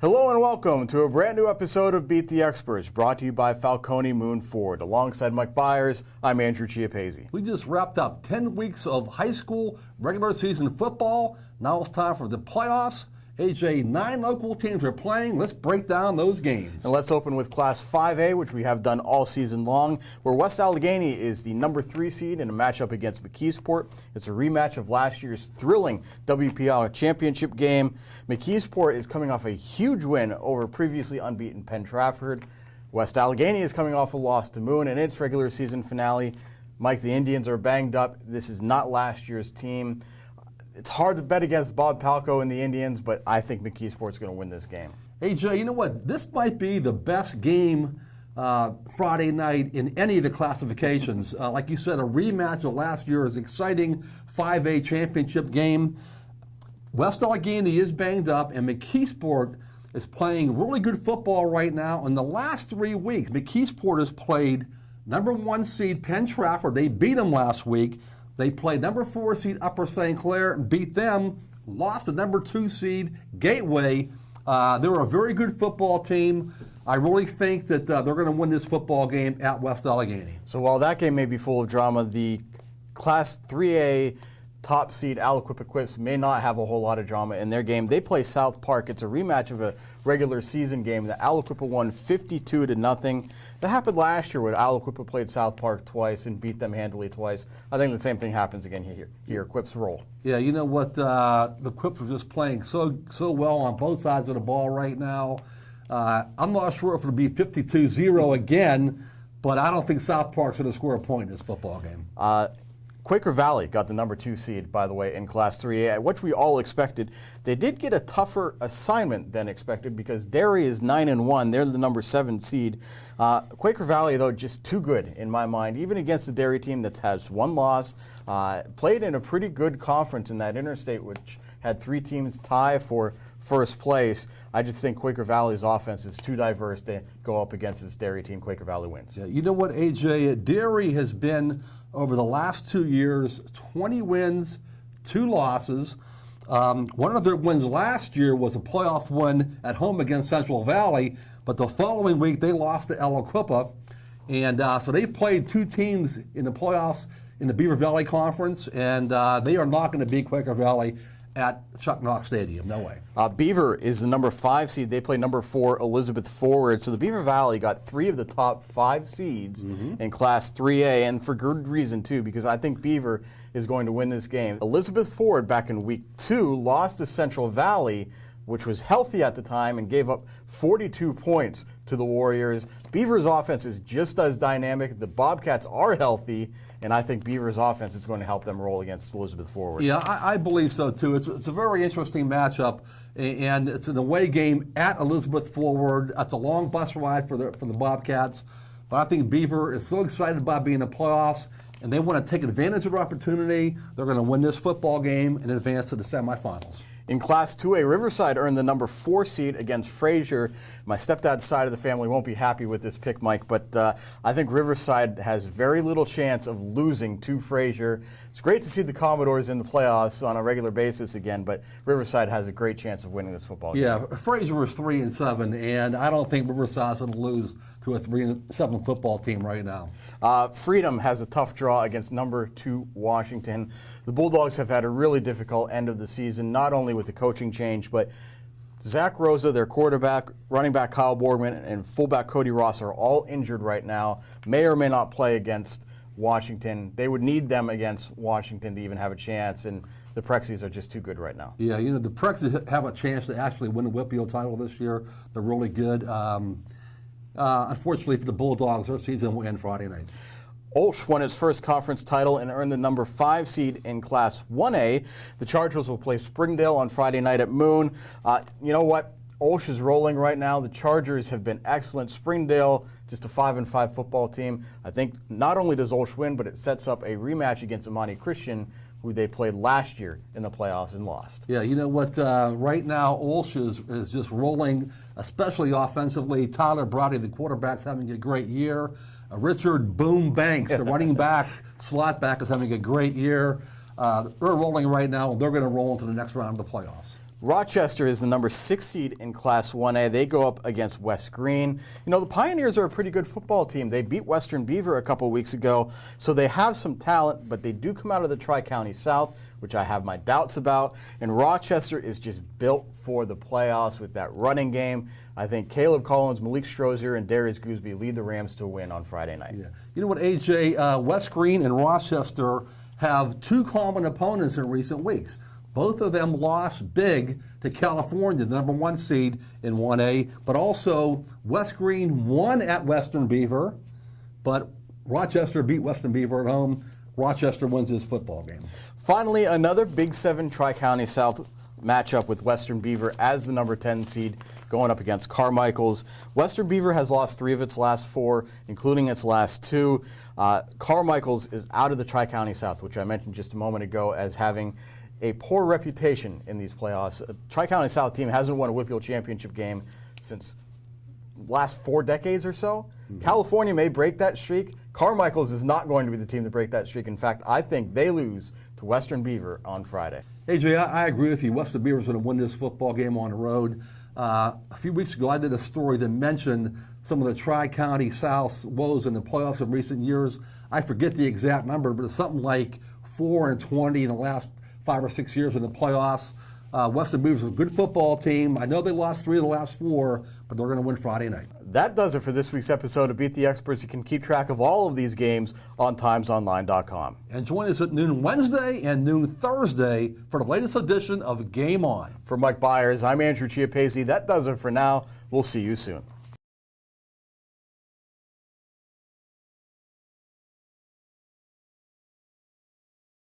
Hello and welcome to a brand new episode of Beat the Experts, brought to you by Falcone Moon Ford. Alongside Mike Bires, I'm Andrew Chiappazzi. We just wrapped up 10 weeks of high school regular season football. Now it's time for the playoffs. AJ, 9 local teams are playing. Let's break down those games. And let's open with Class 5A, which we have done all season long, where West Allegheny is the number 3 seed in a matchup against McKeesport. It's a rematch of last year's thrilling WPIAL championship game. McKeesport is coming off a huge win over previously unbeaten Penn Trafford. West Allegheny is coming off a loss to Moon in its regular season finale. Mike, the Indians are banged up. This is not last year's team. It's hard to bet against Bob Palco and the Indians, but I think McKeesport's going to win this game. AJ, you know what? This might be the best game Friday night in any of the classifications. Like you said, a rematch of last year's exciting 5A championship game. West Allegheny is banged up, and McKeesport is playing really good football right now. In the last 3 weeks, McKeesport has played number 1 seed Penn Trafford. They beat them last week. They played number 4 seed Upper St. Clair and beat them, lost to number 2 seed Gateway. They're a very good football team. I really think that they're going to win this football game at West Allegheny. So while that game may be full of drama, the Class 3A top seed Aliquippa Quips may not have a whole lot of drama in their game. They play South Park. It's a rematch of a regular season game. The Aliquippa won 52-0. That happened last year when Aliquippa played South Park twice and beat them handily twice. I think the same thing happens again here. Quips roll. Yeah, you know what? The Quips are just playing so well on both sides of the ball right now. I'm not sure if it'll be 52-0 again, but I don't think South Park's going to score a point in this football game. Quaker Valley got the number 2 seed, by the way, in Class 3A, which we all expected. They did get a tougher assignment than expected because Derry is 9-1. They're the number 7 seed. Quaker Valley, though, just too good in my mind, even against the Derry team that has 1 loss. Played in a pretty good conference in that interstate, which had 3 teams tie for first place. I just think Quaker Valley's offense is too diverse to go up against this Derry team. Quaker Valley wins. Yeah, you know what, AJ? Derry has been, over the last 2 years, 20 wins, 2 losses. One of their wins last year was a playoff win at home against Central Valley, but the following week they lost to Aliquippa. And so they played 2 teams in the playoffs in the Beaver Valley Conference, and they are not going to beat Quaker Valley at Chuck Knox Stadium. No way. Beaver is the number 5 seed. They play number 4 Elizabeth Forward. So the Beaver Valley got 3 of the top 5 seeds in Class 3A, and for good reason, too, because I think Beaver is going to win this game. Elizabeth Forward, back in week 2, lost to Central Valley, which was healthy at the time, and gave up 42 points to the Warriors. Beaver's offense is just as dynamic. The Bobcats are healthy, and I think Beaver's offense is going to help them roll against Elizabeth Forward. Yeah, I believe so, too. It's a very interesting matchup, and it's an away game at Elizabeth Forward. That's a long bus ride for the Bobcats, but I think Beaver is so excited about being in the playoffs, and they want to take advantage of their opportunity. They're going to win this football game and advance to the semifinals. In Class 2A, Riverside earned the number 4 seed against Frazier. My stepdad's side of the family won't be happy with this pick, Mike, but I think Riverside has very little chance of losing to Frazier. It's great to see the Commodores in the playoffs on a regular basis again, but Riverside has a great chance of winning this football game. Yeah, Frazier is 3-7, and I don't think Riverside's going to lose to a 3-7 football team right now. Freedom has a tough draw against number 2 Washington. The Bulldogs have had a really difficult end of the season, not only with the coaching change, but Zach Rosa, their quarterback, running back Kyle Borgman, and fullback Cody Ross are all injured right now, may or may not play against Washington. They would need them against Washington to even have a chance, and the Prexies are just too good right now. Yeah, you know, the Prexies have a chance to actually win the WPIAL title this year. They're really good. Unfortunately for the Bulldogs, their season will end Friday night. Olsh won its first conference title and earned the number 5 seed in Class 1A. The Chargers will play Springdale on Friday night at Moon. You know what? Olsh is rolling right now. The Chargers have been excellent. Springdale, just a 5-5 football team. I think not only does Olsh win, but it sets up a rematch against Imani Christian, who they played last year in the playoffs and lost. Yeah, you know what? Right now, Olsh is just rolling, especially offensively. Tyler Brody, the quarterback's having a great year. Richard Boom Banks, the running back, slot back, is having a great year. They're rolling right now, and they're going to roll into the next round of the playoffs. Rochester is the number 6 seed in Class 1A. They go up against West Green. You know, the Pioneers are a pretty good football team. They beat Western Beaver a couple weeks ago, so they have some talent, but they do come out of the TriCounty South, which I have my doubts about. And Rochester is just built for the playoffs with that running game. I think Caleb Collins, Malik Strozier, and Darius Gooseby lead the Rams to a win on Friday night. Yeah. You know what, AJ? West Green and Rochester have two common opponents in recent weeks. Both of them lost big to California, the number 1 seed in 1A, but also West Green won at Western Beaver, but Rochester beat Western Beaver at home. Rochester wins this football game. Finally, another Big 7 Tri-County South matchup with Western Beaver as the number 10 seed going up against Carmichael's. Western Beaver has lost 3 of its last 4, including its last 2. Carmichael's is out of the Tri-County South, which I mentioned just a moment ago as having a poor reputation in these playoffs. A Tri-County South team hasn't won a WPIAL championship game since last 4 decades or so. California may break that streak. Carmichael's is not going to be the team to break that streak. In fact, I think they lose to Western Beaver on Friday. AJ, I agree with you. Western Beaver is going to win this football game on the road. A few weeks ago, I did a story that mentioned some of the Tri-County South's woes in the playoffs in recent years. I forget the exact number, but it's something like 4-20 in the last 5 or 6 years in the playoffs. Western Beaver's a good football team. I know they lost 3 of the last 4, but they're going to win Friday night. That does it for this week's episode of Beat the Experts. You can keep track of all of these games on timesonline.com. And join us at noon Wednesday and noon Thursday for the latest edition of Game On. For Mike Bires, I'm Andrew Chiappazzi. That does it for now. We'll see you soon.